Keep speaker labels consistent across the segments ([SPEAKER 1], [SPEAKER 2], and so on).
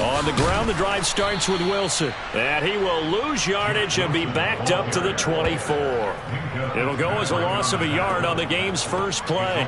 [SPEAKER 1] On the ground, the drive starts with Wilson. And he will lose yardage and be backed up to the 24. It'll go as a loss of a yard on the game's first play.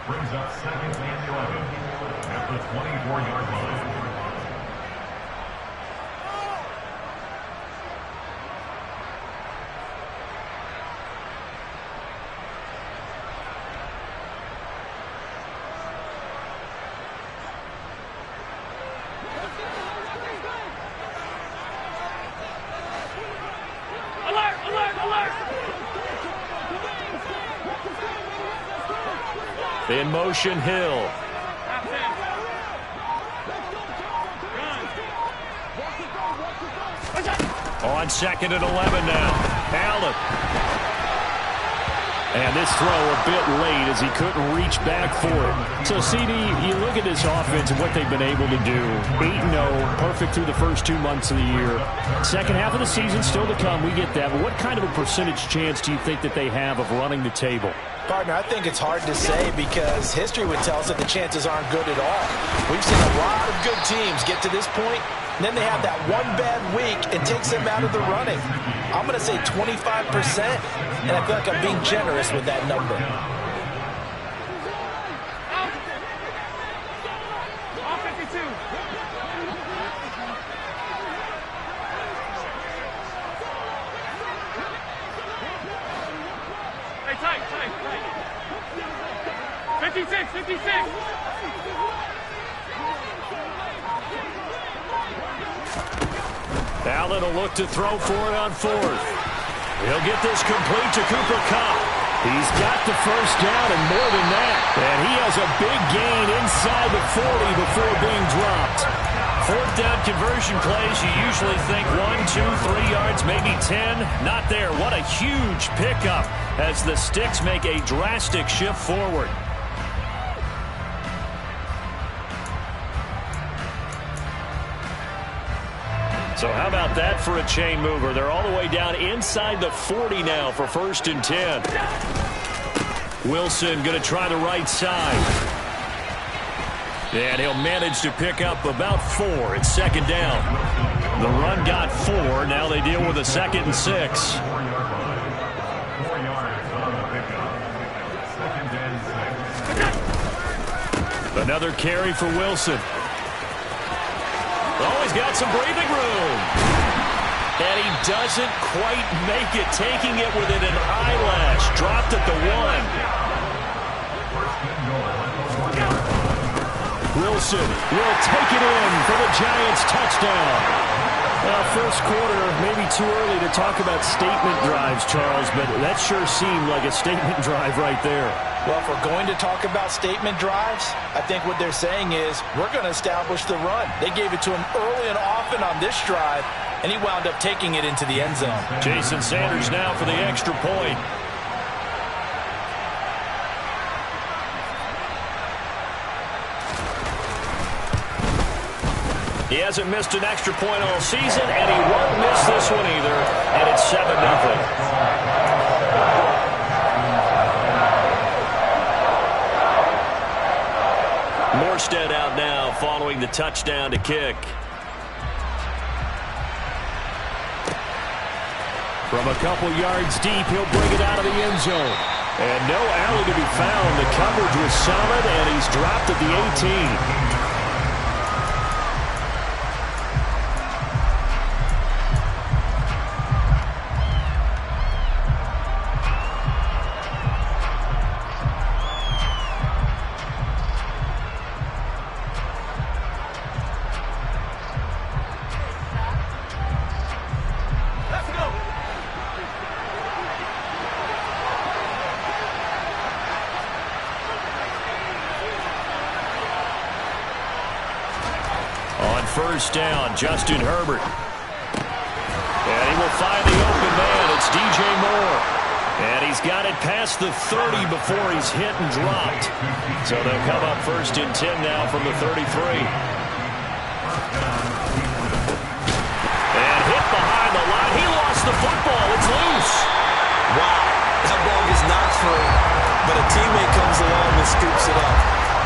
[SPEAKER 2] Brings up second and 11 at the 24-yard line.
[SPEAKER 3] Alert! Alert! Alert!
[SPEAKER 1] In motion, Hill. On second and 11 now. Allen. And this throw a bit late as he couldn't reach back for it. So, CD, you look at this offense and what they've been able to do. 8-0, perfect through the first 2 months of the year. Second half of the season still to come, we get that. But what kind of a percentage chance do you think that they have of running the table?
[SPEAKER 4] Partner, I think it's hard to say because history would tell us that the chances aren't good at all. We've seen a lot of good teams get to this point, and then they have that one bad week and takes them out of the running. I'm going to say 25%, and I feel like I'm being generous with that number.
[SPEAKER 3] Tight. 56.
[SPEAKER 1] Allen will look to throw for it on fourth. He'll get this complete to Cooper Kupp. He's got the first down and more than that. And he has a big gain inside the 40 before being dropped. Fourth down conversion plays, you usually think 1, 2, 3 yards, maybe 10. Not there. What a huge pickup as the Sticks make a drastic shift forward. So how about that for a chain mover? They're all the way down inside the 40 now for 1st and 10. Wilson going to try the right side. And he'll manage to pick up about 4. It's 2nd down. The run got 4. Now they deal with a 2nd and 6. Another carry for Wilson. Oh, he's got some breathing room. And he doesn't quite make it, taking it within an eyelash. Dropped at the 1. Wilson will take it in for the Giants' touchdown. Well, first quarter, maybe too early to talk about statement drives, Charles, but that sure seemed like a statement drive right there.
[SPEAKER 4] Well, if we're going to talk about statement drives, I think what they're saying is we're going to establish the run. They gave it to him early and often on this drive, and he wound up taking it into the end zone.
[SPEAKER 1] Jason Sanders now for the extra point. He hasn't missed an extra point all season, and he won't miss this one either, and it's 7-0. Morstead out now following the touchdown to kick. From a couple yards deep, he'll bring it out of the end zone. And no alley to be found. The coverage was solid, and he's dropped at the 18. first down. Justin Herbert. And he will find the open man. It's DJ Moore. And he's got it past the 30 before he's hit and dropped. So they'll come up first and 10 now from the 33. And hit behind the line. He lost the football. It's loose.
[SPEAKER 5] Wow. That ball gets knocked free, but a teammate comes along and scoops it up.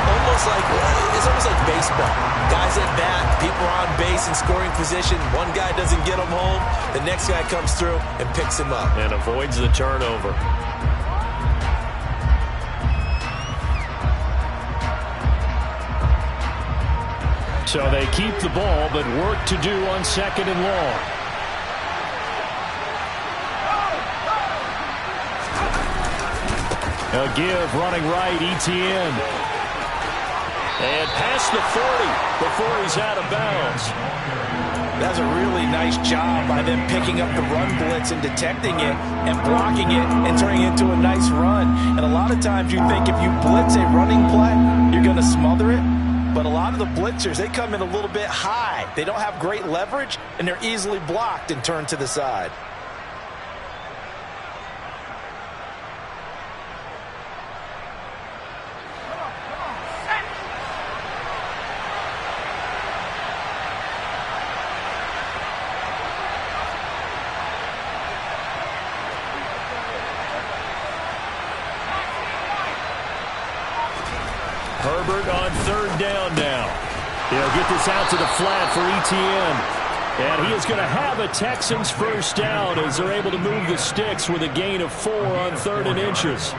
[SPEAKER 5] It's almost like baseball. Guys at bat, people are on base in scoring position. One guy doesn't get him home. The next guy comes through and picks him up.
[SPEAKER 1] And avoids the turnover. So they keep the ball, but work to do on second and long. A give running right, Etienne. And past the 40 before he's out of bounds.
[SPEAKER 4] That's a really nice job by them picking up the run blitz and detecting it and blocking it and turning it into a nice run. And a lot of times you think if you blitz a running play, you're going to smother it. But a lot of the blitzers, they come in a little bit high. They don't have great leverage, and they're easily blocked and turned to the side.
[SPEAKER 1] Herbert on third down now. He'll get this out to the flat for Etienne. And he is going to have a Texans first down as they're able to move the sticks with a gain of 4 on 3rd and inches.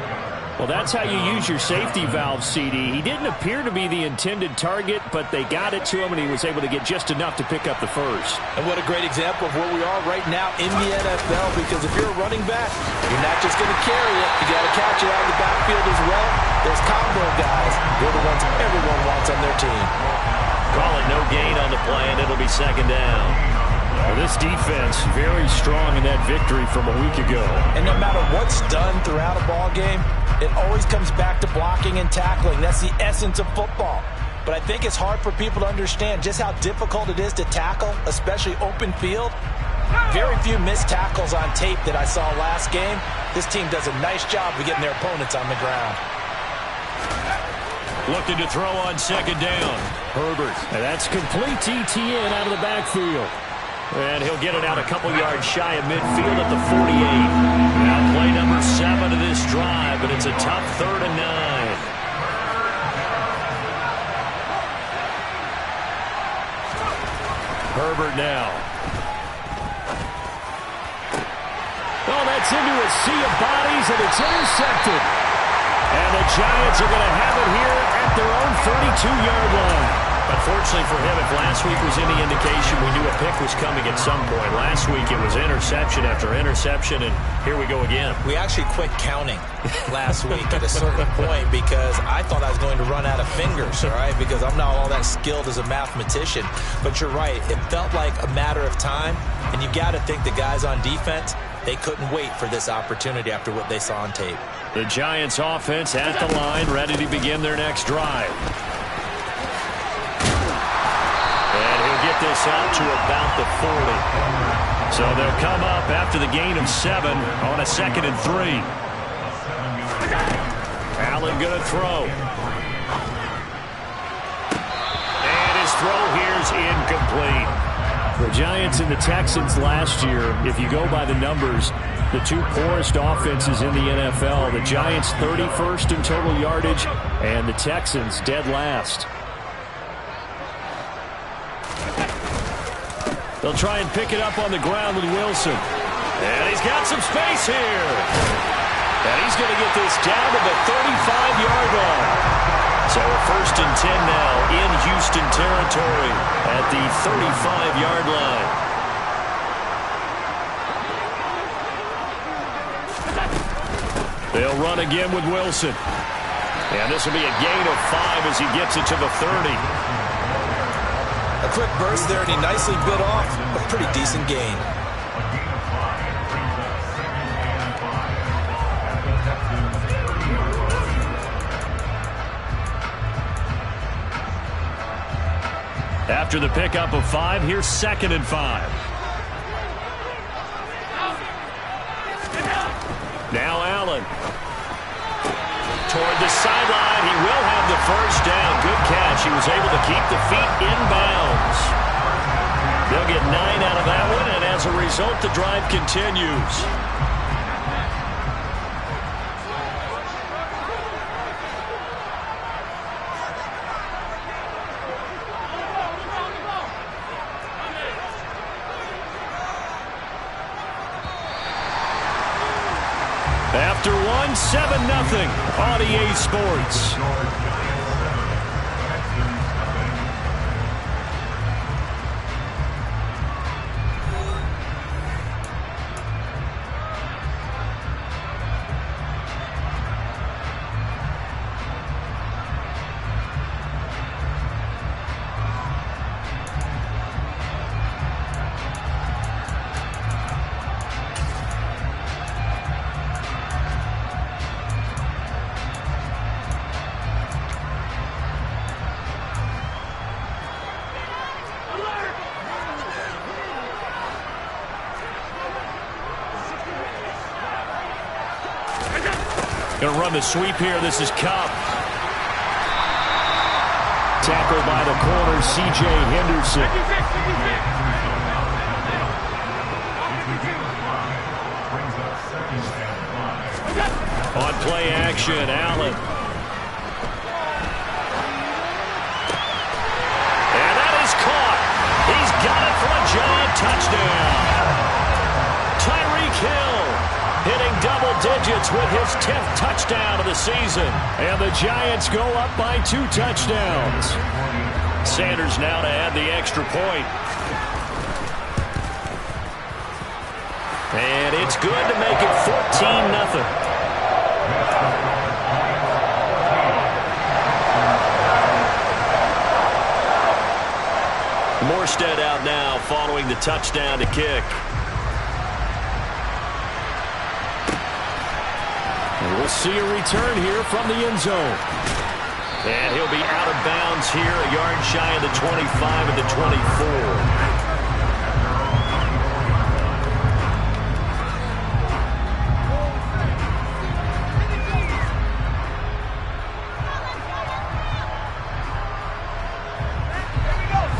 [SPEAKER 1] Well, that's how you use your safety valve, CD. He didn't appear to be the intended target, but they got it to him, and he was able to get just enough to pick up the first.
[SPEAKER 4] And what a great example of where we are right now in the NFL, because if you're a running back, you're not just going to carry it. You got to catch it out of the backfield as well. Those combo guys, they're the ones everyone wants on their team.
[SPEAKER 1] Call it no gain on the play, and it'll be second down. Well, this defense very strong in that victory from a week ago.
[SPEAKER 4] And no matter what's done throughout a ball game, it always comes back to blocking and tackling. That's the essence of football. But I think it's hard for people to understand just how difficult it is to tackle, especially open field. Very few missed tackles on tape that I saw last game. This team does a nice job of getting their opponents on the ground.
[SPEAKER 1] Looking to throw on second down. Herbert. And that's complete to Etienne out of the backfield. And he'll get it out a couple yards shy of midfield at the 48. Now play number 7 of this drive, but it's a tough 3rd and 9. Herbert now. Oh, that's into a sea of bodies, and it's intercepted. And the Giants are going to have it here at their own 32-yard line. Unfortunately for him, if last week was any indication, we knew a pick was coming at some point. Last week it was interception after interception, and here we go again.
[SPEAKER 5] We actually quit counting last week at a certain point because I thought I was going to run out of fingers, all right, because I'm not all that skilled as a mathematician. But you're right. It felt like a matter of time, and you got to think the guys on defense, they couldn't wait for this opportunity after what they saw on tape.
[SPEAKER 1] The Giants offense at the line, ready to begin their next drive. And he'll get this out to about the 40. So they'll come up after the gain of 7 on a 2nd and 3. Allen going to throw. And his throw here's incomplete. The Giants and the Texans last year, if you go by the numbers, the 2 poorest offenses in the NFL. The Giants 31st in total yardage, and the Texans dead last. They'll try and pick it up on the ground with Wilson. And he's got some space here. And he's going to get this down to the 35-yard line. So a 1st and 10 now in Houston territory at the 35-yard line. They'll run again with Wilson. And this will be a gain of 5 as he gets it to the 30.
[SPEAKER 5] A quick burst there, and he nicely bit off a pretty decent gain.
[SPEAKER 1] After the pickup of 5, here's 2nd and 5. Now Allen. Toward the sideline. He will have the first down. Good catch. He was able to keep the feet in bounds. They'll get 9 out of that one, and as a result, the drive continues. After 1, 7-0 on EA Sports. Going to run the sweep here. This is Cup. Tackled by the corner, C.J. Henderson. On play action, Allen. And that is caught. He's got it for a giant touchdown. Tyreek Hill hitting double digits with his 10th touchdown of the season. And the Giants go up by 2 touchdowns. Sanders now to add the extra point. And it's good to make it 14-0. Morstead out now following the touchdown to kick. And we'll see a return here from the end zone. And he'll be out of bounds here, a yard shy of the 25 of the 24.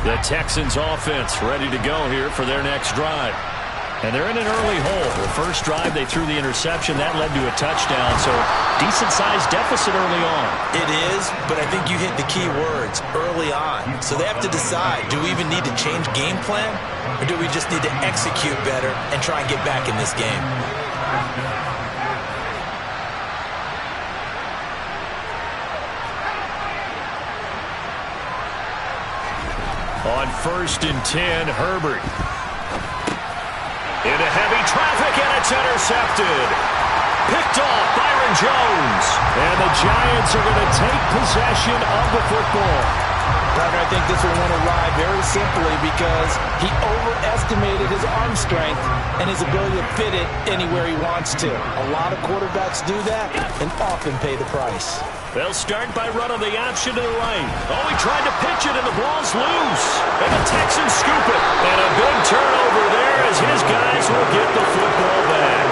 [SPEAKER 1] The Texans offense ready to go here for their next drive. And they're in an early hole. The first drive, they threw the interception. That led to a touchdown. So decent-sized deficit early on.
[SPEAKER 5] It is, but I think you hit the key words, early on. So they have to decide, do we even need to change game plan? Or do we just need to execute better and try and get back in this game?
[SPEAKER 1] On 1st and 10, Herbert. Into heavy traffic, and it's intercepted. Picked off, Byron Jones. And the Giants are going to take possession of the football.
[SPEAKER 4] Partner, I think this one went awry very simply because he overestimated his arm strength and his ability to fit it anywhere he wants to. A lot of quarterbacks do that and often pay the price.
[SPEAKER 1] They'll start by running the option to the right. Oh, he tried to pitch it, and the ball's loose. And the Texans scoop it. And a big turnover there as his guys will get the football back.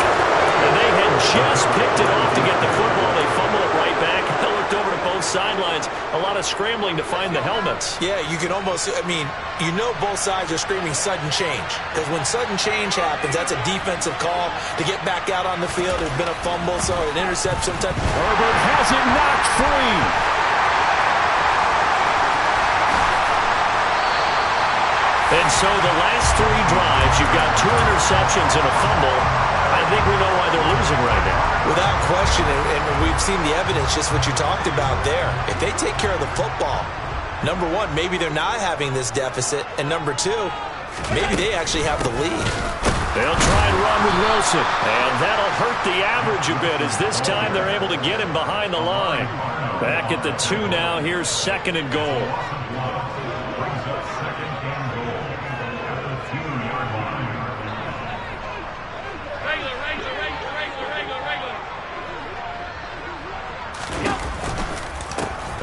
[SPEAKER 1] And they had just picked it off to get the football. They fumble it right back. They looked over to both sidelines. A lot of scrambling to find the helmets.
[SPEAKER 5] Yeah, you can almost, you know both sides are screaming sudden change. Because when sudden change happens, that's a defensive call to get back out on the field. There's been a fumble, so an interception.
[SPEAKER 1] Herbert has it knocked free. And so the last 3 drives, you've got 2 interceptions and a fumble. I think we know why they're losing right now.
[SPEAKER 5] Without question, and we've seen the evidence, just what you talked about there. If they take care of the football, number 1, maybe they're not having this deficit. And number 2, maybe they actually have the lead.
[SPEAKER 1] They'll try and run with Wilson. And that'll hurt the average a bit as this time they're able to get him behind the line. Back at the 2 now. Here's 2nd and goal.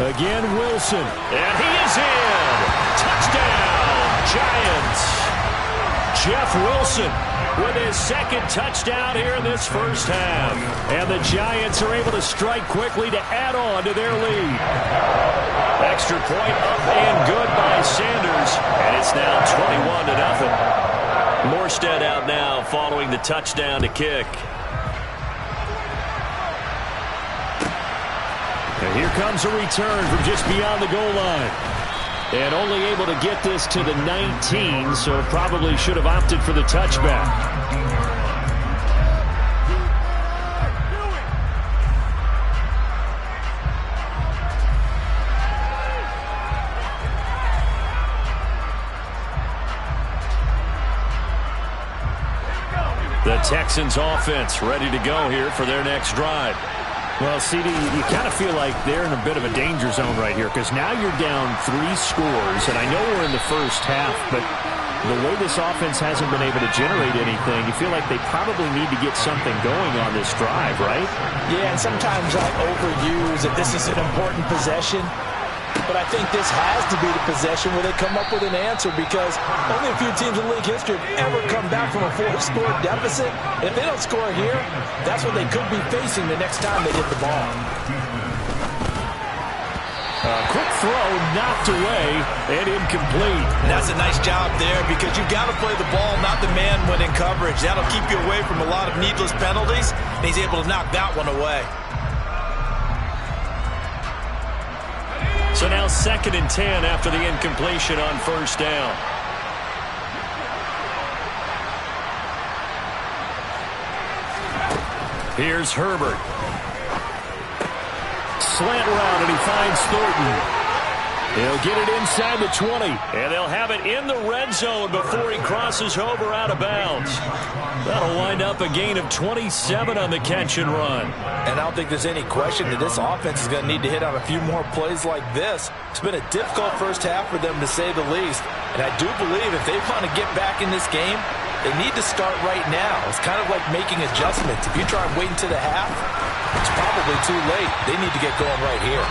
[SPEAKER 1] Again, Wilson. And he is in. Touchdown. Giants. Jeff Wilson with his second touchdown here in this first half. And the Giants are able to strike quickly to add on to their lead. Extra point up and good by Sanders. And it's now 21-0. Morstead out now following the touchdown to kick. And here comes a return from just beyond the goal line. And only able to get this to the 19, so probably should have opted for the touchback. The Texans offense ready to go here for their next drive. Well, CD, you kind of feel like they're in a bit of a danger zone right here because now you're down 3 scores, and I know we're in the first half, but the way this offense hasn't been able to generate anything, you feel like they probably need to get something going on this drive, right?
[SPEAKER 4] Yeah, and sometimes I overuse that this is an important possession, but I think this has to be the possession where they come up with an answer because only a few teams in league history have ever come back from a 4-score deficit. If they don't score here, that's what they could be facing the next time they get the ball.
[SPEAKER 1] Quick throw knocked away and incomplete.
[SPEAKER 5] And that's a nice job there because you've got to play the ball, not the man when in coverage. That'll keep you away from a lot of needless penalties, and he's able to knock that one away.
[SPEAKER 1] So now 2nd and 10 after the incompletion on first down. Here's Herbert. Slant route, and he finds Thornton. He'll get it inside the 20, and they'll have it in the red zone before he crosses over out of bounds. That'll wind up a gain of 27 on the catch and run.
[SPEAKER 4] And I don't think there's any question that this offense is going to need to hit on a few more plays like this. It's been a difficult first half for them, to say the least. And I do believe if they want to get back in this game, they need to start right now. It's kind of like making adjustments. If you try and wait until the half, it's probably too late. They need to get going right here.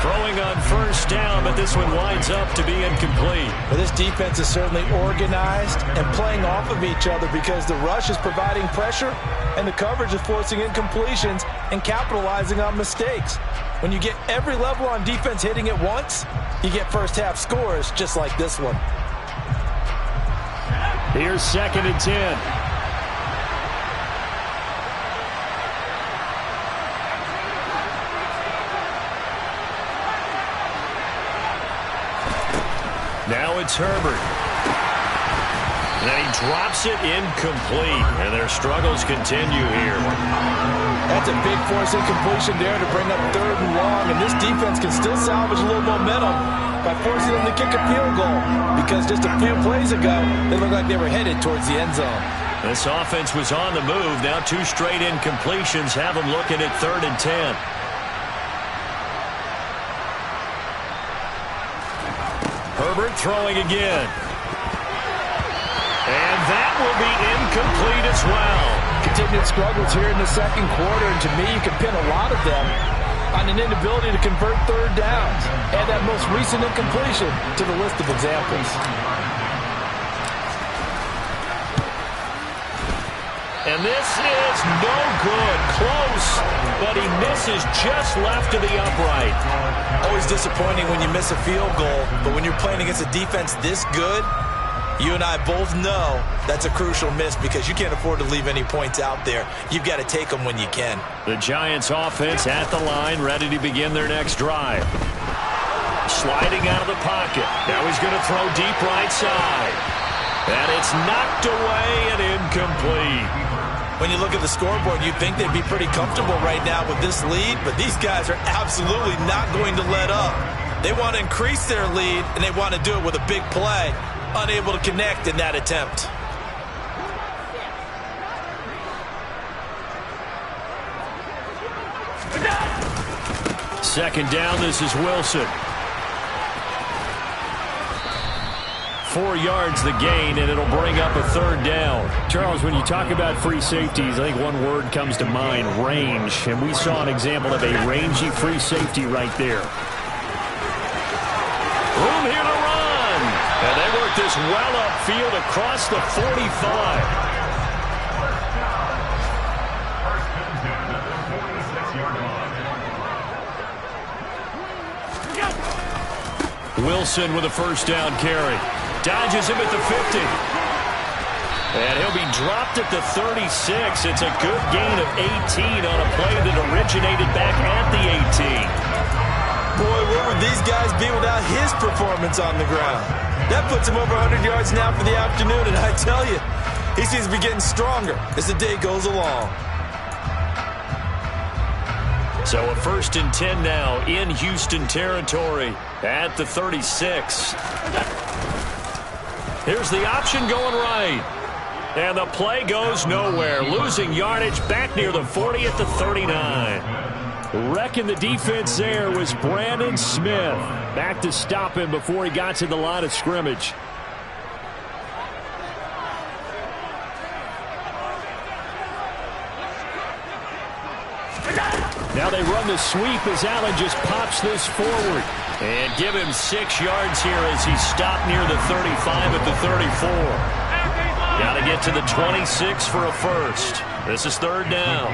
[SPEAKER 1] Throwing on first down, but this one winds up to be incomplete.
[SPEAKER 4] Well, this defense is certainly organized and playing off of each other because the rush is providing pressure and the coverage is forcing incompletions and capitalizing on mistakes. When you get every level on defense hitting at once, you get first half scores just like this one.
[SPEAKER 1] Here's 2nd and 10. Now it's Herbert. And then he drops it incomplete. And their struggles continue here.
[SPEAKER 4] That's a big force incompletion there to bring up 3rd and long. And this defense can still salvage a little momentum by forcing them to kick a field goal. Because just a few plays ago, they looked like they were headed towards the end zone.
[SPEAKER 1] This offense was on the move. Now 2 straight incompletions have them looking at 3rd and 10. Herbert throwing again. And that will be incomplete as well.
[SPEAKER 4] Continued struggles here in the second quarter, and to me, you can pin a lot of them on an inability to convert 3rd downs. Add that most recent incompletion to the list of examples.
[SPEAKER 1] And this is no good. Close, but he misses just left of the upright.
[SPEAKER 5] Always disappointing when you miss a field goal, but when you're playing against a defense this good, you and I both know that's a crucial miss because you can't afford to leave any points out there. You've got to take them when you can.
[SPEAKER 1] The Giants offense at the line, ready to begin their next drive. Sliding out of the pocket. Now he's going to throw deep right side. And it's knocked away and incomplete.
[SPEAKER 5] When you look at the scoreboard, you'd think they'd be pretty comfortable right now with this lead, but these guys are absolutely not going to let up. They want to increase their lead, and they want to do it with a big play. Unable to connect in that attempt.
[SPEAKER 1] Second down, this is Wilson. 4 yards the gain, and it'll bring up a 3rd down. Charles, when you talk about free safeties, I think one word comes to mind, range. And we saw an example of a rangy free safety right there. Room here to run. And they work with this well upfield across the 45. Wilson with a first down carry. Dodges him at the 50. And he'll be dropped at the 36. It's a good gain of 18 on a play that originated back at the 18.
[SPEAKER 5] Boy, where would these guys be without his performance on the ground? That puts him over 100 yards now for the afternoon, and I tell you, he seems to be getting stronger as the day goes along.
[SPEAKER 1] So a 1st and 10 now in Houston territory at the 36. Here's the option going right. And the play goes nowhere. Losing yardage back near the 40 at the 39. Wrecking the defense there was Brandon Smith. Back to stop him before he got to the line of scrimmage. Now they run the sweep as Allen just pops this forward. And give him 6 yards here as he stopped near the 35 at the 34. Got to get to the 26 for a first. This is 3rd down.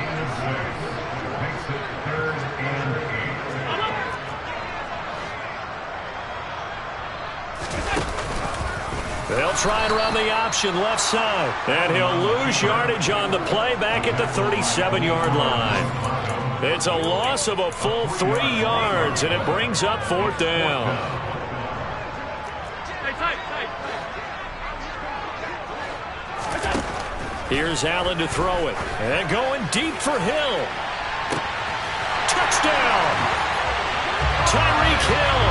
[SPEAKER 1] They'll try and run the option left side. And he'll lose yardage on the play back at the 37-yard line. It's a loss of a full 3 yards, and it brings up 4th down. Here's Allen to throw it. And going deep for Hill. Touchdown! Tyreek Hill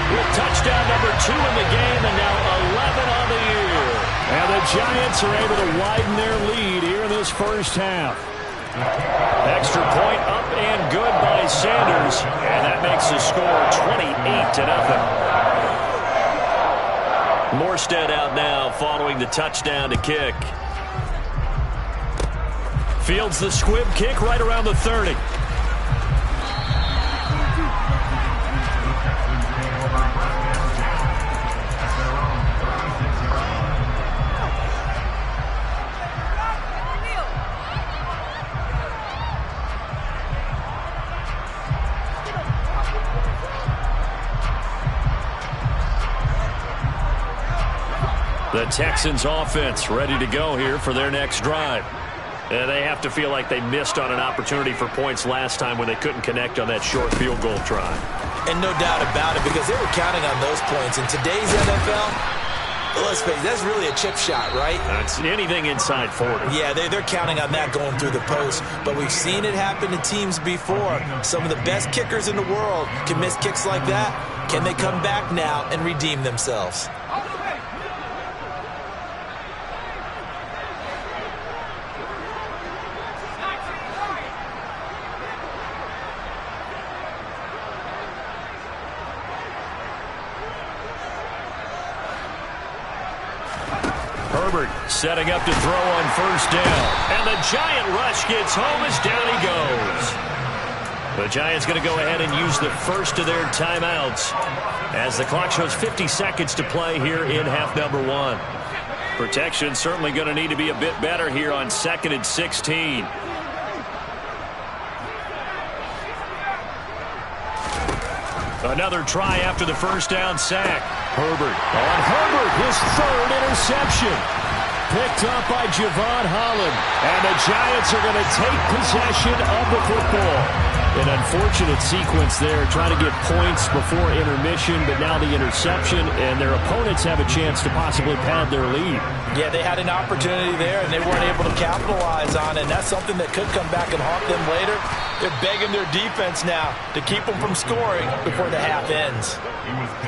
[SPEAKER 1] with touchdown number 2 in the game, and now 11 on the year. And the Giants are able to widen their lead here in this first half. Extra point up and good by Sanders, and that makes the score 28-0. Morstead out now following the touchdown to kick. Fields the squib kick right around the 30. The Texans offense ready to go here for their next drive. And they have to feel like they missed on an opportunity for points last time when they couldn't connect on that short field goal try.
[SPEAKER 5] And no doubt about it, because they were counting on those points. In today's NFL, let's face it, that's really a chip shot, right?
[SPEAKER 1] That's anything inside 40.
[SPEAKER 5] Yeah, they're counting on that going through the post. But we've seen it happen to teams before. Some of the best kickers in the world can miss kicks like that. Can they come back now and redeem themselves?
[SPEAKER 1] Herbert setting up to throw on 1st down. And the Giant rush gets home as down he goes. The Giants going to go ahead and use the first of their timeouts as the clock shows 50 seconds to play here in half number 1. Protection certainly going to need to be a bit better here on 2nd and 16. Another try after the first down sack. Herbert. On Herbert, his 3rd interception. Picked up by Javon Holland. And the Giants are going to take possession of the football. An unfortunate sequence there, trying to get points before intermission, but now the interception, and their opponents have a chance to possibly pad their lead.
[SPEAKER 4] Yeah, they had an opportunity there, and they weren't able to capitalize on it, and that's something that could come back and haunt them later. They're begging their defense now to keep them from scoring before the half ends.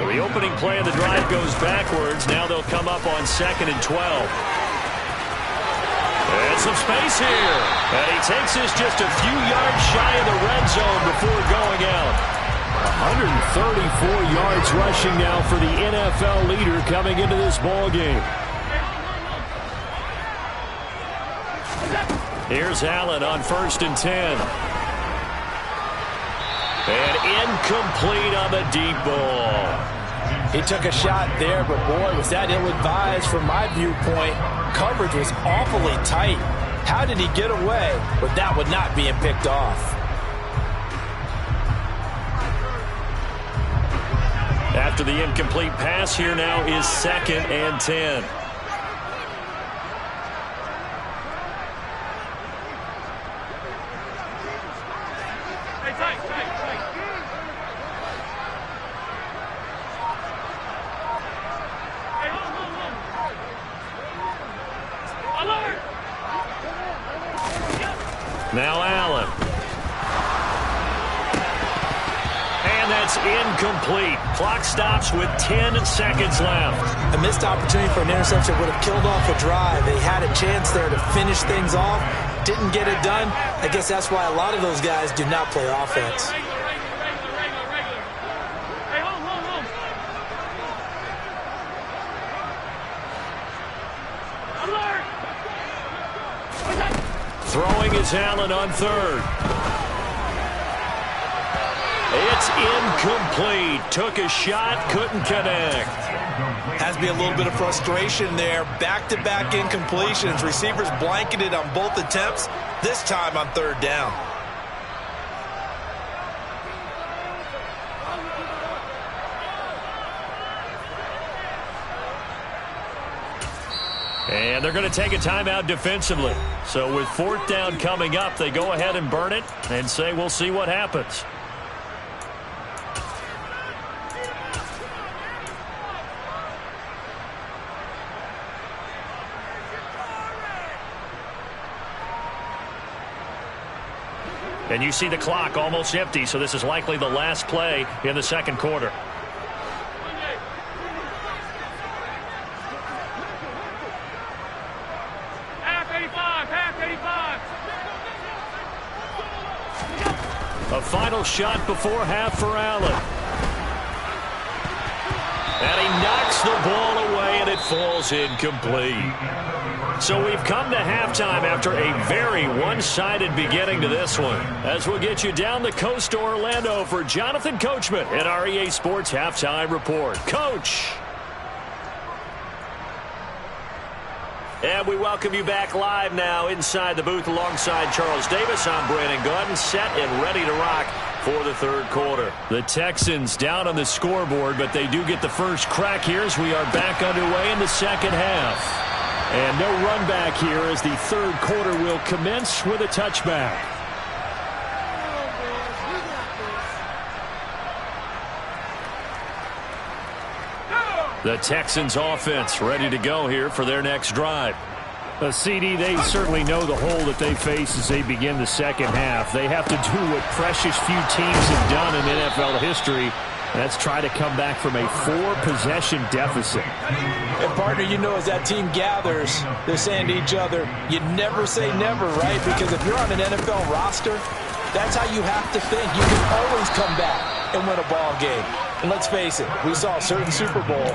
[SPEAKER 1] So the opening play of the drive goes backwards. Now they'll come up on 2nd and 12. And some space here. And he takes this just a few yards shy of the red zone before going out. 134 yards rushing now for the NFL leader coming into this ball game. Here's Allen on 1st and 10. And incomplete on the deep ball.
[SPEAKER 4] He took a shot there, but boy, was that ill-advised from my viewpoint. Coverage was awfully tight. How did he get away with that one not being picked off?
[SPEAKER 1] After the incomplete pass, here now is 2nd and 10. Now Allen. And that's incomplete. Clock stops with 10 seconds left.
[SPEAKER 4] A missed opportunity for an interception would have killed off a drive. They had a chance there to finish things off. Didn't get it done. I guess that's why a lot of those guys do not play offense.
[SPEAKER 1] Throwing is Allen on 3rd. It's incomplete. Took a shot, couldn't connect.
[SPEAKER 5] Has to be a little bit of frustration there. Back-to-back incompletions. Receivers blanketed on both attempts, this time on 3rd down.
[SPEAKER 1] And they're going to take a timeout defensively. So with 4th down coming up, they go ahead and burn it and say we'll see what happens. And you see the clock almost empty, so this is likely the last play in the 2nd quarter. A final shot before half for Allen. And he knocks the ball away, and it falls incomplete. So we've come to halftime after a very one-sided beginning to this one. As we'll get you down the coast to Orlando for Jonathan Coachman at our EA Sports Halftime Report. Coach! And we welcome you back live now inside the booth alongside Charles Davis. I'm Brandon Gordon, set and ready to rock for the 3rd quarter. The Texans down on the scoreboard, but they do get the first crack here as we are back underway in the 2nd half. And no run back here as the 3rd quarter will commence with a touchback. The Texans offense ready to go here for their next drive. CD, they certainly know the hole that they face as they begin the 2nd half. They have to do what precious few teams have done in NFL history. That's try to come back from a 4-possession deficit.
[SPEAKER 4] And partner, you know, as that team gathers, they're saying to each other, you never say never, right? Because if you're on an NFL roster, that's how you have to think. You can always come back and win a ball game. And let's face it, we saw a certain Super Bowl,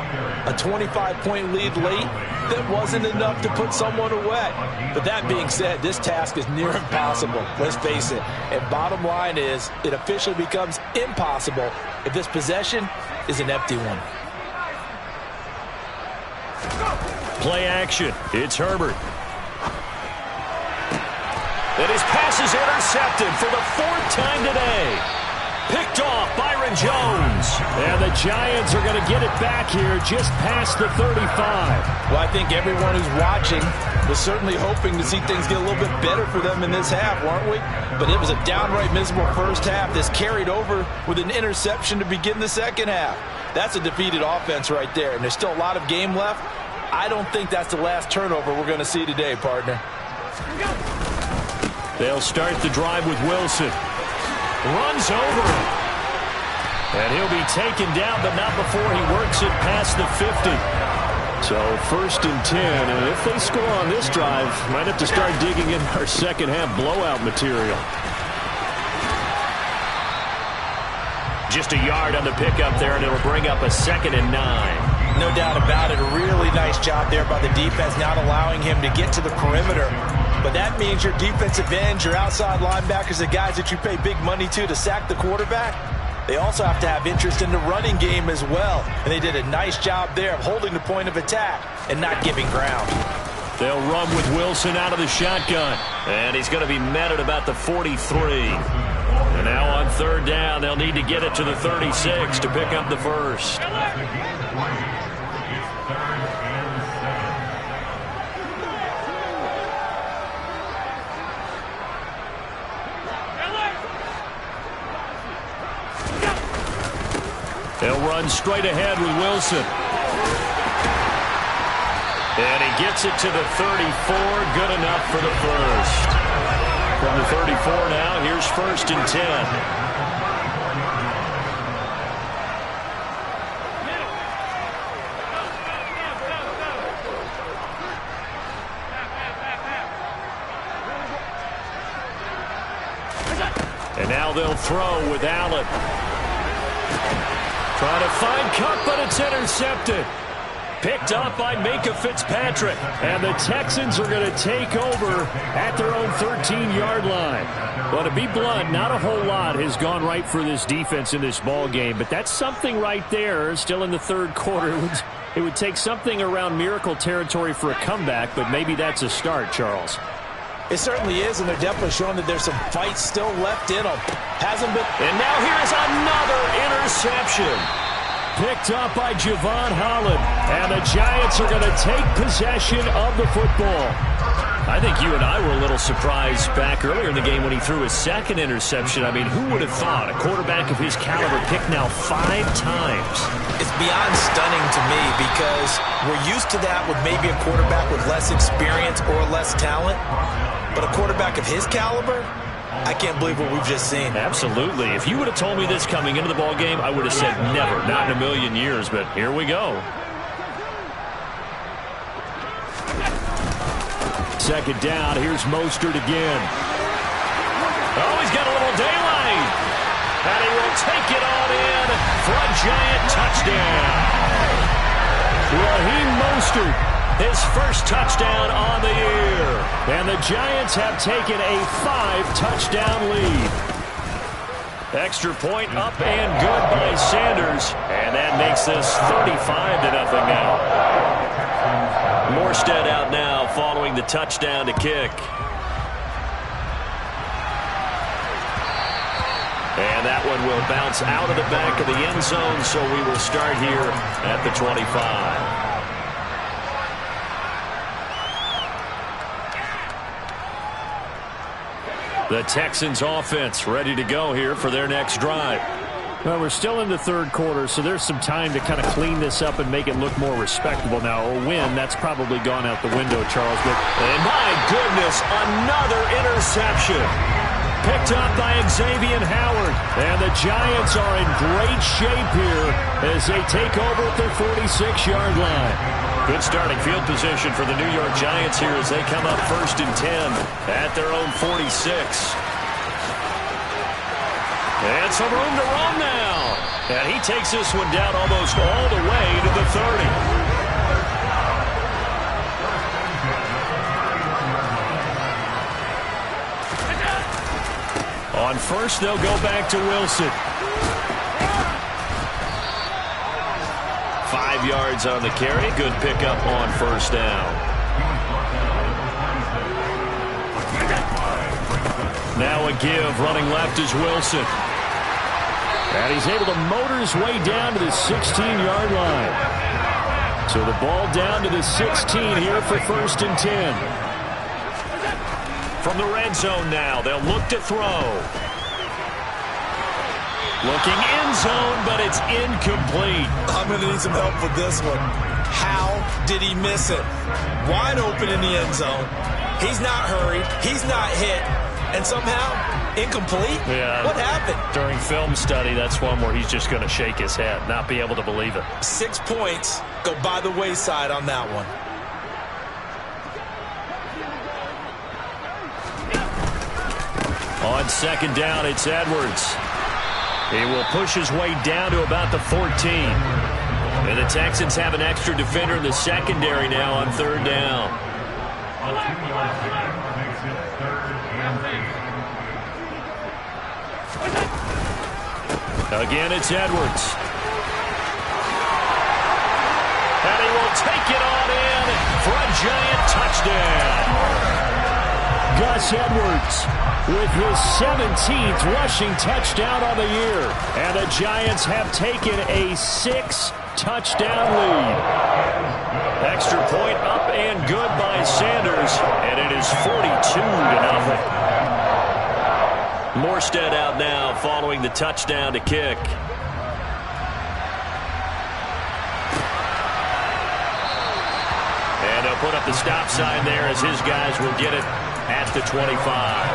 [SPEAKER 4] a 25-point lead late that wasn't enough to put someone away. But that being said, this task is near impossible. Let's face it. And bottom line is, it officially becomes impossible if this possession is an empty one.
[SPEAKER 1] Play action. It's Herbert. And his pass is intercepted for the 4th time today. Picked off Byron Jones. And the Giants are going to get it back here just past the 35.
[SPEAKER 4] Well, I think everyone who's watching was certainly hoping to see things get a little bit better for them in this half, weren't we? But it was a downright miserable first half. This carried over with an interception to begin the 2nd half. That's a defeated offense right there, and there's still a lot of game left. I don't think that's the last turnover we're going to see today, partner.
[SPEAKER 1] They'll start the drive with Wilson. Runs over him. And he'll be taken down, but not before he works it past the 50. So 1st and 10, and if they score on this drive, might have to start digging in our 2nd half blowout material. Just a yard on the pickup there, and it'll bring up a 2nd and 9.
[SPEAKER 5] No doubt about it. A really nice job there by the defense, not allowing him to get to the perimeter. But that means your defensive ends, your outside linebackers, the guys that you pay big money to sack the quarterback,
[SPEAKER 4] They also have to have interest in the running game as well. And they did a nice job there of holding the point of attack and not giving ground.
[SPEAKER 1] They'll run with Wilson out of the shotgun. And he's going to be met at about the 43. And now on third down, they'll need to get it to the 36 to pick up the first. They'll run straight ahead with Wilson. And he gets it to the 34. Good enough for the first. From the 34 now, here's 1st and 10. And now they'll throw with Allen. Trying to find Cup, but it's intercepted. Picked up by Micah Fitzpatrick. And the Texans are going to take over at their own 13-yard line. Well, to be blunt, not a whole lot has gone right for this defense in this ball game, but that's something right there. Still in the third quarter. It would take something around miracle territory for a comeback, but maybe that's a start, Charles.
[SPEAKER 4] It certainly is, and they're definitely showing that there's some fight still left in them. Hasn't been.
[SPEAKER 1] And now here's another interception. Picked up by Javon Holland. And the Giants are going to take possession of the football. I think you and I were a little surprised back earlier in the game when he threw his second interception. I mean, who would have thought a quarterback of his caliber picked now 5 times?
[SPEAKER 4] It's beyond stunning to me because we're used to that with maybe a quarterback with less experience or less talent. But a quarterback of his caliber, I can't believe what we've just seen.
[SPEAKER 1] Absolutely. If you would have told me this coming into the ball game, I would have said never, not in a million years. But here we go. Second down. Here's Mostert again. Oh, he's got a little daylight. And he will take it on in for a Giant touchdown. Raheem Mostert. His first touchdown on the year. And the Giants have taken a 5-touchdown lead. Extra point up and good by Sanders. And that makes this 35-0 now. Morstead out now following the touchdown to kick. And that one will bounce out of the back of the end zone, so we will start here at the 25. The Texans offense ready to go here for their next drive. Well, we're still in the third quarter, so there's some time to kind of clean this up and make it look more respectable. Now, a win, that's probably gone out the window, Charles. And my goodness, another interception. Picked up by Xavier Howard. And the Giants are in great shape here as they take over at their 46-yard line. Good starting field position for the New York Giants here as they come up 1st and 10 at their own 46. And some room to run now. And he takes this one down almost all the way to the 30. On first, they'll go back to Wilson. 5 yards on the carry. Good pickup on first down. Now a give. Running left is Wilson. And he's able to motor his way down to the 16-yard line. So the ball down to the 16 here for 1st and 10. From the red zone now, they'll look to throw. Looking end zone, but it's incomplete.
[SPEAKER 4] I'm going to need some help with this one. How did he miss it? Wide open in the end zone. He's not hurried. He's not hit. And somehow, incomplete?
[SPEAKER 1] Yeah.
[SPEAKER 4] What happened?
[SPEAKER 1] During film study, that's one where he's just going to shake his head, not be able to believe it.
[SPEAKER 4] 6 points go by the wayside on that one.
[SPEAKER 1] On second down, it's Edwards. He will push his way down to about the 14. And the Texans have an extra defender in the secondary now on third down. Again, it's Edwards. And he will take it on in for a giant touchdown. Gus Edwards with his 17th rushing touchdown on the year. And the Giants have taken a 6-touchdown lead. Extra point up and good by Sanders. And it is 42-0. Morstead out now following the touchdown to kick. And they'll put up the stop sign there as his guys will get it at the 25.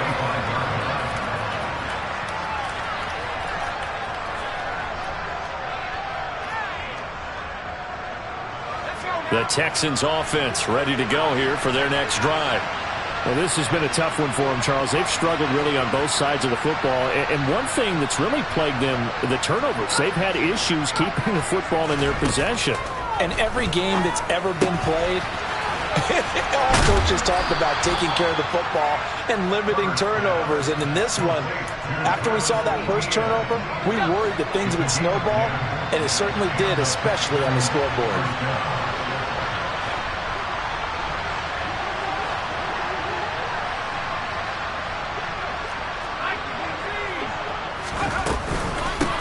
[SPEAKER 1] The Texans offense ready to go here for their next drive.
[SPEAKER 6] Well, this has been a tough one for them, Charles. They've struggled really on both sides of the football. And one thing that's really plagued them, the turnovers. They've had issues keeping the football in their possession.
[SPEAKER 4] And every game that's ever been played, all coaches talk about taking care of the football and limiting turnovers. And in this one, after we saw that first turnover, we worried that things would snowball, and it certainly did, especially on the scoreboard.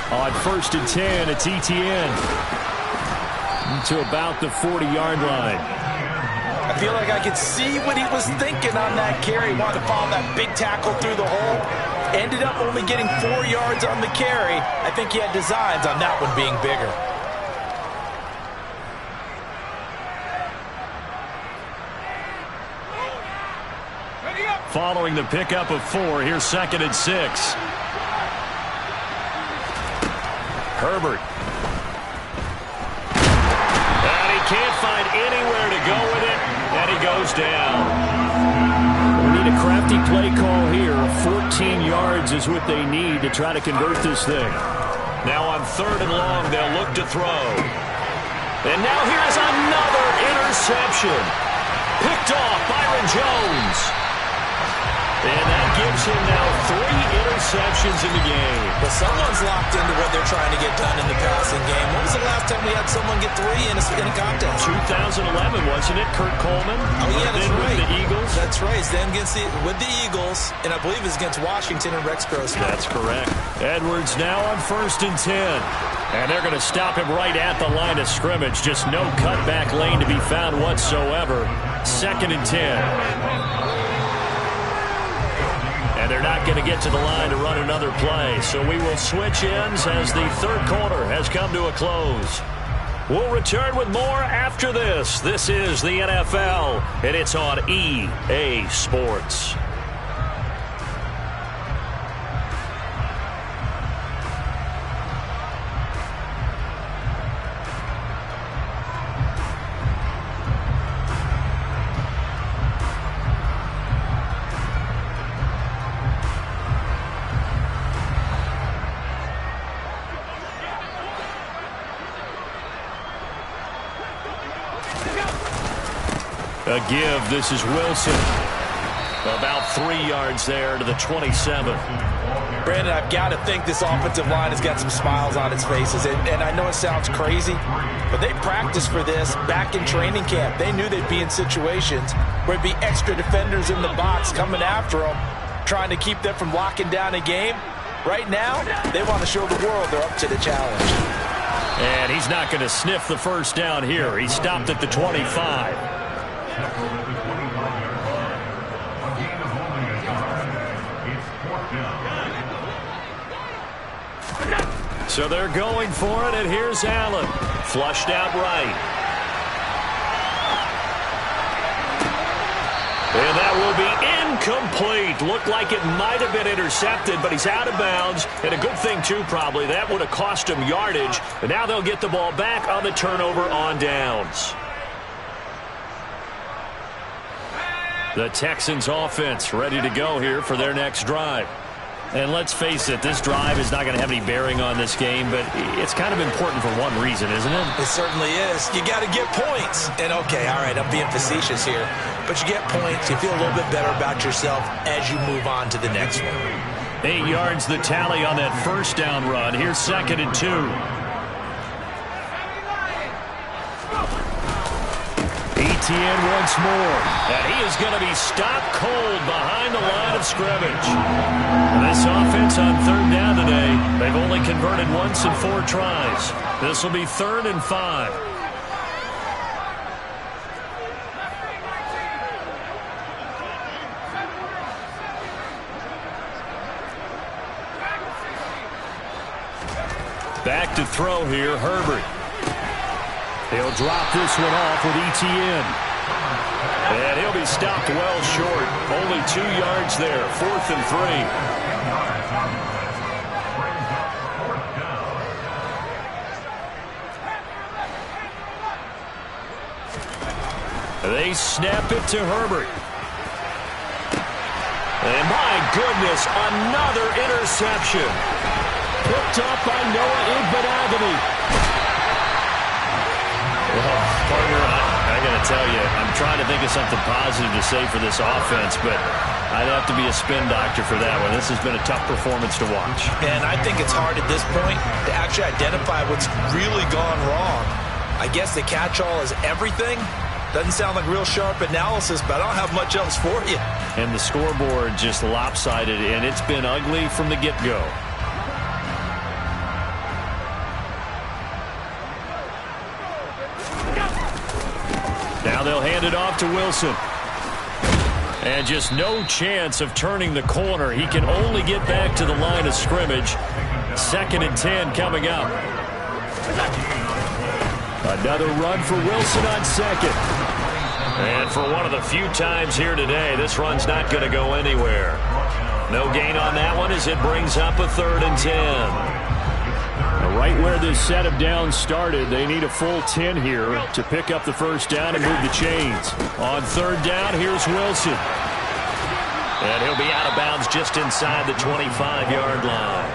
[SPEAKER 1] On 1st and 10, it's ETN to about the 40-yard line.
[SPEAKER 4] I feel like I could see what he was thinking on that carry. Wanted to follow that big tackle through the hole. Ended up only getting 4 yards on the carry. I think he had designs on that one being bigger.
[SPEAKER 1] Following the pickup of 4, here's 2nd and 6. Herbert. And he can't find anywhere to go with it, and he goes down.
[SPEAKER 6] We need a crafty play call here. 14 yards is what they need to try to convert this thing.
[SPEAKER 1] Now on 3rd and long, they'll look to throw. And now here's another interception. Picked off Byron Jones. And that gives him now 3 interceptions in the game.
[SPEAKER 5] But someone's locked into what they're trying to get done in the passing game. When was the last time we had someone get 3 in a contest?
[SPEAKER 1] 2011, wasn't it? Kurt Coleman?
[SPEAKER 5] Oh, yeah, that's right.
[SPEAKER 1] With the Eagles?
[SPEAKER 5] That's right. It's then with the Eagles, and I believe it's against Washington and Rex Grossman.
[SPEAKER 1] That's correct. Edwards now on 1st and 10. And they're going to stop him right at the line of scrimmage. Just no cutback lane to be found whatsoever. 2nd and 10. And they're not going to get to the line to run another play. So we will switch ends as the 3rd quarter has come to a close. We'll return with more after this. This is the NFL, and it's on EA Sports. A give. This is Wilson. About 3 yards there to the 27.
[SPEAKER 4] Brandon, I've got to think this offensive line has got some smiles on its faces. And I know it sounds crazy, but they practiced for this back in training camp. They knew they'd be in situations where it'd be extra defenders in the box coming after them, trying to keep them from locking down a game. Right now, they want to show the world they're up to the challenge.
[SPEAKER 1] And he's not going to sniff the first down here. He stopped at the 25. So they're going for it, and here's Allen. Flushed out right. And that will be incomplete. Looked like it might have been intercepted, but he's out of bounds. And a good thing, too, probably. That would have cost him yardage. And now they'll get the ball back on the turnover on downs. The Texans offense ready to go here for their next drive. And let's face it, this drive is not going to have any bearing on this game, but it's kind of important for one reason, isn't it?
[SPEAKER 5] It certainly is. You got to get points. And, okay, all right, I'm being facetious here. But you get points, you feel a little bit better about yourself as you move on to the next one.
[SPEAKER 1] 8 yards the tally on that first down run. Here's 2nd and 2. Etienne once more. And he is going to be stopped cold behind the line of scrimmage. And this offense on 3rd down today, they've only converted once in 4 tries. This will be 3rd and 5. Back to throw here, Herbert. He'll drop this one off with Etienne. And he'll be stopped well short. Only 2 yards there. 4th and 3. They snap it to Herbert. And my goodness, another interception. Picked up by Noah Igbenogany. Well, partner, I got to tell you, I'm trying to think of something positive to say for this offense, but I'd have to be a spin doctor for that one. This has been a tough performance to watch.
[SPEAKER 5] And I think it's hard at this point to actually identify what's really gone wrong. I guess the catch-all is everything. Doesn't sound like real sharp analysis, but I don't have much else for you.
[SPEAKER 1] And the scoreboard just lopsided, and it's been ugly from the get-go. Now they'll hand it off to Wilson. And just no chance of turning the corner. He can only get back to the line of scrimmage. 2nd and 10 coming up. Another run for Wilson on 2nd. And for one of the few times here today, this run's not going to go anywhere. No gain on that one as it brings up a 3rd and 10. Right where this set of downs started, they need a full 10 here to pick up the first down and move the chains. On 3rd down, here's Wilson. And he'll be out of bounds just inside the 25-yard line.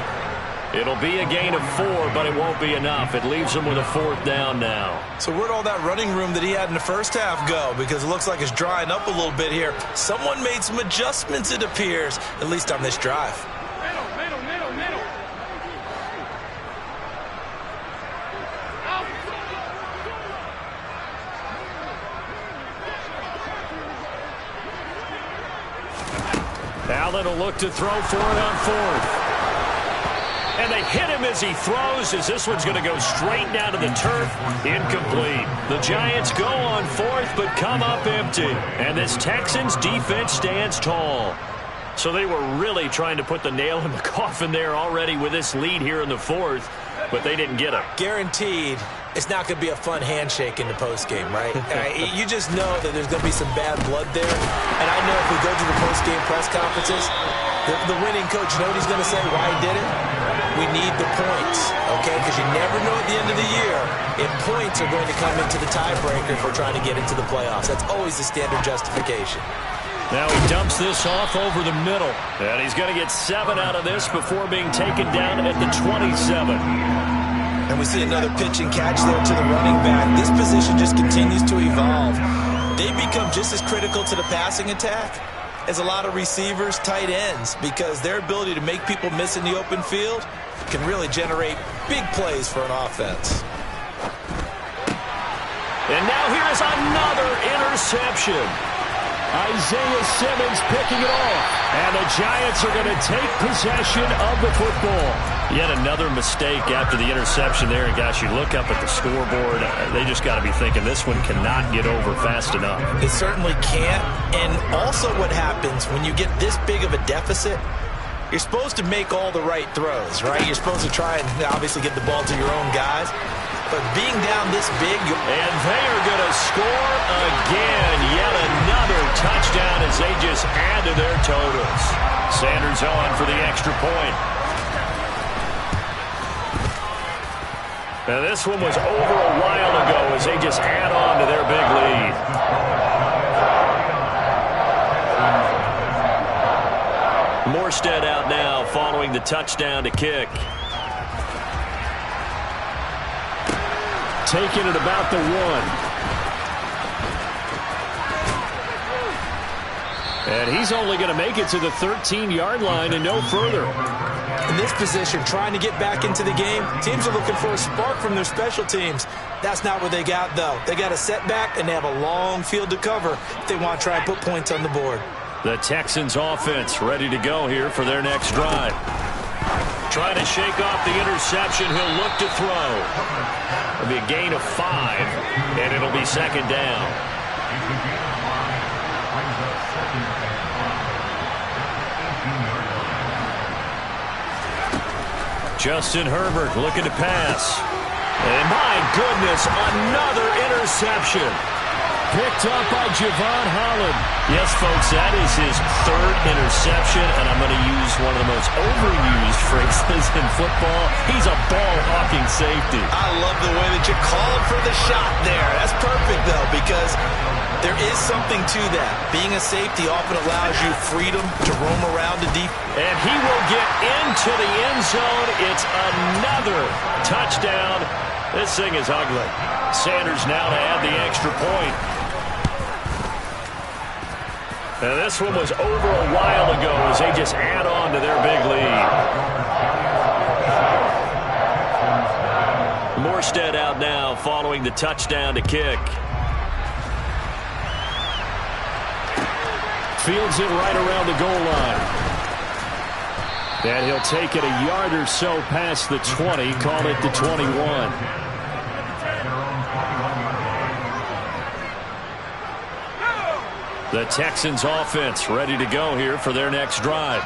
[SPEAKER 1] It'll be a gain of 4, but it won't be enough. It leaves him with a 4th down now.
[SPEAKER 5] So where'd all that running room that he had in the first half go? Because it looks like it's drying up a little bit here. Someone made some adjustments, it appears, at least on this drive.
[SPEAKER 1] Allen will look to throw for it on 4th. And they hit him as he throws, as this one's going to go straight down to the turf. Incomplete. The Giants go on 4th, but come up empty. And this Texans defense stands tall. So they were really trying to put the nail in the coffin there already with this lead here in the 4th, but they didn't get it.
[SPEAKER 5] Guaranteed. It's not going to be a fun handshake in the postgame, right? You just know that there's going to be some bad blood there. And I know if we go to the postgame press conferences, the winning coach, you know what he's going to say, why he did it? We need the points, okay? Because you never know at the end of the year if points are going to come into the tiebreaker if we're trying to get into the playoffs. That's always the standard justification.
[SPEAKER 1] Now he dumps this off over the middle. And he's going to get 7 out of this before being taken down at the 27.
[SPEAKER 5] And we see another pitch and catch there to the running back. This position just continues to evolve. They become just as critical to the passing attack as a lot of receivers, tight ends, because their ability to make people miss in the open field can really generate big plays for an offense.
[SPEAKER 1] And now here's another interception. Isaiah Simmons picking it off. And the Giants are going to take possession of the football. Yet another mistake after the interception there. And, gosh, you look up at the scoreboard. They just got to be thinking this one cannot get over fast enough.
[SPEAKER 5] It certainly can't. And also what happens when you get this big of a deficit, you're supposed to make all the right throws, right? You're supposed to try and obviously get the ball to your own guys. But being down this big...
[SPEAKER 1] And they are going to score again. Yet another touchdown as they just add to their totals. Sanders on for the extra point. Now this one was over a while ago as they just add on to their big lead. Morstead out now following the touchdown to kick. Taking it about the 1. 2nd, 10
[SPEAKER 5] 2
[SPEAKER 6] And he's only going to make it to the 13-yard line and no further.
[SPEAKER 5] In this position, trying to get back into the game, teams are looking for a spark from their special teams. That's not what they got, though. They got a setback, and they have a long field to cover if they want to try and put points on the board.
[SPEAKER 6] The Texans offense ready to go here for their next drive. Trying to shake off the interception. He'll look to throw. It'll be a gain of 5, and it'll be second down. Justin Herbert looking to pass. And my goodness, another interception. Picked up by Javon Holland. Yes, folks, that is his 3rd interception, and I'm going to use one of the most overused phrases in football. He's a ball-hawking safety.
[SPEAKER 5] I love the way that you called for the shot there. That's perfect, though, because there is something to that. Being a safety often allows you freedom to roam around the deep.
[SPEAKER 6] And he will get into the end zone. It's another touchdown. This thing is ugly. Sanders now to add the extra point. And this one was over a while ago as they just add on to their big lead. Morstead out now following the touchdown to kick. Fields it right around the goal line. And he'll take it a yard or so past the 20, call it the 21. The Texans offense ready to go here for their next drive.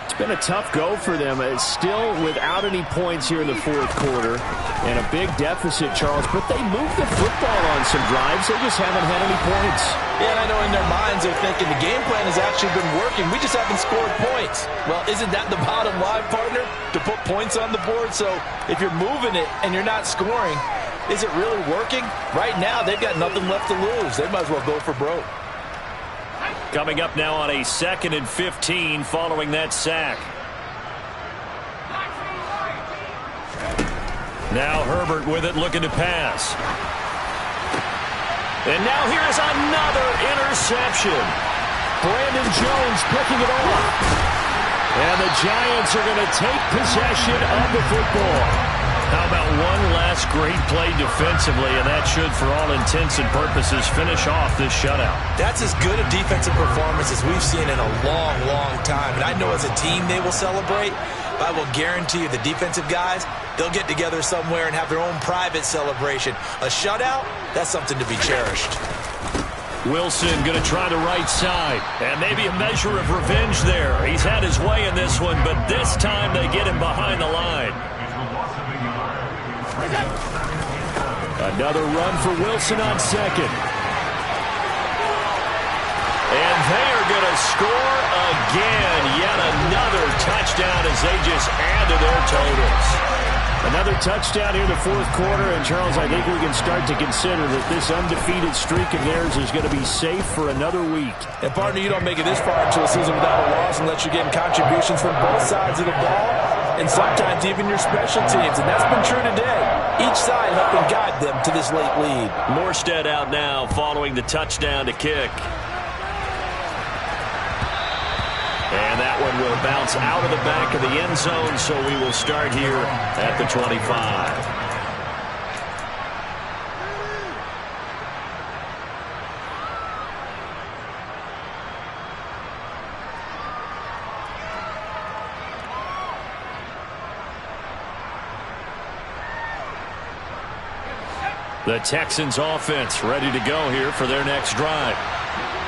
[SPEAKER 6] It's been a tough go for them. It's still without any points here in the 4th quarter and a big deficit, Charles, but they moved the football on some drives. They just haven't had any points.
[SPEAKER 5] Yeah, and I know in their minds they're thinking the game plan has actually been working. We just haven't scored points. Well, isn't that the bottom line, partner? To put points on the board? So if you're moving it and you're not scoring, is it really working? Right now, they've got nothing left to lose. They might as well go for broke.
[SPEAKER 6] Coming up now on a 2nd and 15 following that sack. Now Herbert with it looking to pass. And now here's another interception. Brandon Jones picking it off. And the Giants are going to take possession of the football. How about one last great play defensively, and that should, for all intents and purposes, finish off this shutout.
[SPEAKER 5] That's as good a defensive performance as we've seen in a long, long time. And I know as a team they will celebrate, but I will guarantee you the defensive guys, they'll get together somewhere and have their own private celebration. A shutout, that's something to be cherished.
[SPEAKER 6] Wilson going to try the right side, and maybe a measure of revenge there. He's had his way in this one, but this time they get him behind the line. Another run for Wilson on 2nd. And they are going to score again. Yet another touchdown as they just add to their totals. Another touchdown here in the 4th quarter. And, Charles, I think we can start to consider that this undefeated streak of theirs is going to be safe for another week.
[SPEAKER 5] And, partner, you don't make it this far into a season without a loss unless you're getting contributions from both sides of the ball and sometimes even your special teams. And that's been true today. Each side helping guide them to this late lead.
[SPEAKER 6] Morstead out now following the touchdown to kick. And that one will bounce out of the back of the end zone, so we will start here at the 25. The Texans offense ready to go here for their next drive.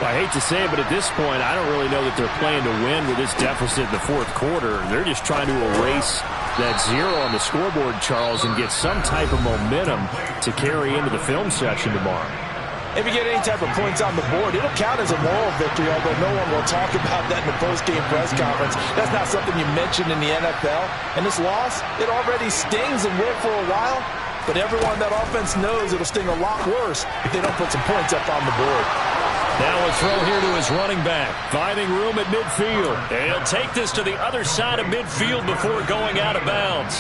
[SPEAKER 6] Well, I hate to say it, but at this point, I don't really know that they're playing to win with this deficit in the 4th quarter. They're just trying to erase that 0 on the scoreboard, Charles, and get some type of momentum to carry into the film section tomorrow.
[SPEAKER 5] If you get any type of points on the board, it'll count as a moral victory, although no one will talk about that in the post-game press conference. That's not something you mentioned in the NFL. And this loss, it already stings and will for a while. But everyone that offense knows it'll sting a lot worse if they don't put some points up on the board.
[SPEAKER 6] Now a throw here to his running back, finding room at midfield. And he'll take this to the other side of midfield before going out of bounds.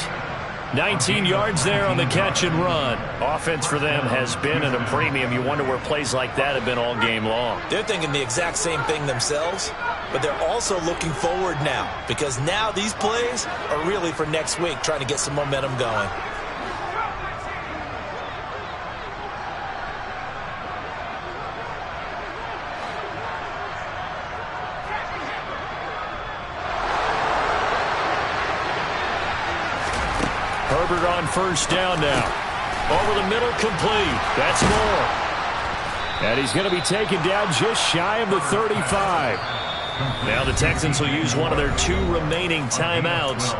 [SPEAKER 6] 19 yards there on the catch and run. Offense for them has been at a premium. You wonder where plays like that have been all game long.
[SPEAKER 5] They're thinking the exact same thing themselves, but they're also looking forward now because now these plays are really for next week, trying to get some momentum going.
[SPEAKER 6] Herbert on first down now. Over the middle, complete. That's more. And he's going to be taken down just shy of the 35. Now the Texans will use one of their 2 remaining timeouts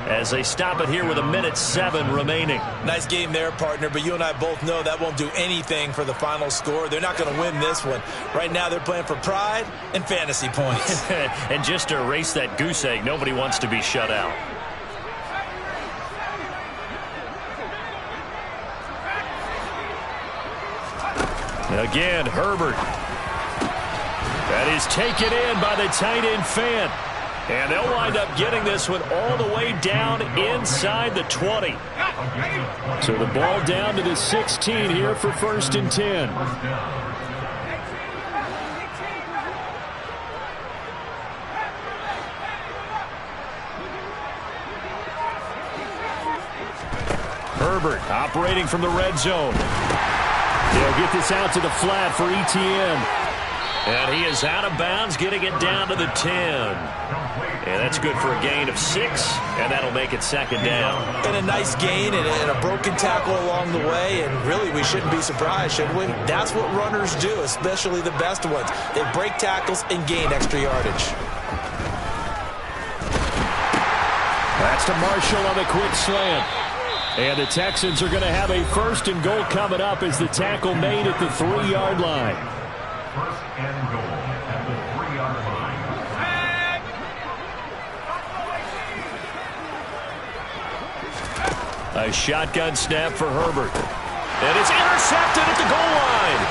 [SPEAKER 6] as they stop it here with 1:07 remaining.
[SPEAKER 5] Nice game there, partner, but you and I both know that won't do anything for the final score. They're not going to win this one. Right now they're playing for pride and fantasy points.
[SPEAKER 6] And just to erase that goose egg, nobody wants to be shut out. Again, Herbert. That is taken in by the tight end Fant. And they'll wind up getting this one all the way down inside the 20. So the ball down to the 16 here for 1st and 10. Herbert operating from the red zone. They'll get this out to the flat for Etienne. And he is out of bounds, getting it down to the 10. And that's good for a gain of 6, and that'll make it 2nd down.
[SPEAKER 5] And a nice gain and a broken tackle along the way, and really we shouldn't be surprised, should we? That's what runners do, especially the best ones. They break tackles and gain extra yardage.
[SPEAKER 6] That's to Marshall on the quick slant. And the Texans are going to have a 1st and goal coming up as the tackle made at the 3-yard line.
[SPEAKER 2] 1st and goal at the 3-yard line.
[SPEAKER 6] A shotgun snap for Herbert. And it's intercepted at the goal line.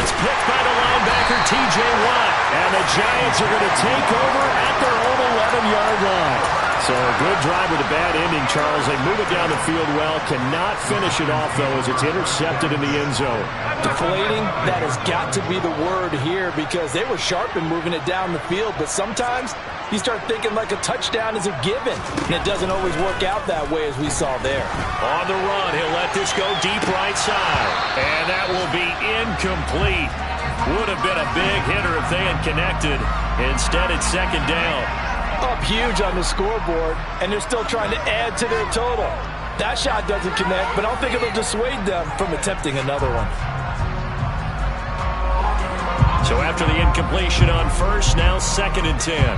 [SPEAKER 6] It's picked by the linebacker, T.J. Watt. And the Giants are going to take over at their own 11-yard line. So a good drive with a bad ending, Charles. They move it down the field well. Cannot finish it off, though, as it's intercepted in the end zone.
[SPEAKER 4] Deflating, that has got to be the word here because they were sharp in moving it down the field. But sometimes you start thinking like a touchdown is a given. And it doesn't always work out that way as we saw there.
[SPEAKER 6] On the run, he'll let this go deep right side. And that will be incomplete. Would have been a big hitter if they had connected. Instead, it's 2nd down.
[SPEAKER 4] Up huge on the scoreboard, and they're still trying to add to their total. That shot doesn't connect, but I don't think it'll dissuade them from attempting another one.
[SPEAKER 6] So after the incompletion on 1st, now 2nd and 10.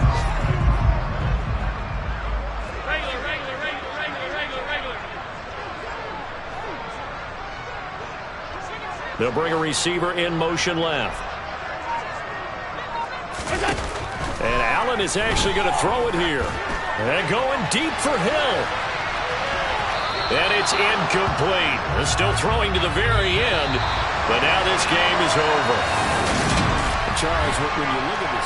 [SPEAKER 6] They'll bring a receiver in motion left. And Allen is actually going to throw it here. And going deep for Hill. And it's incomplete. They're still throwing to the very end. But now this game is over. And Charles, when you look at this...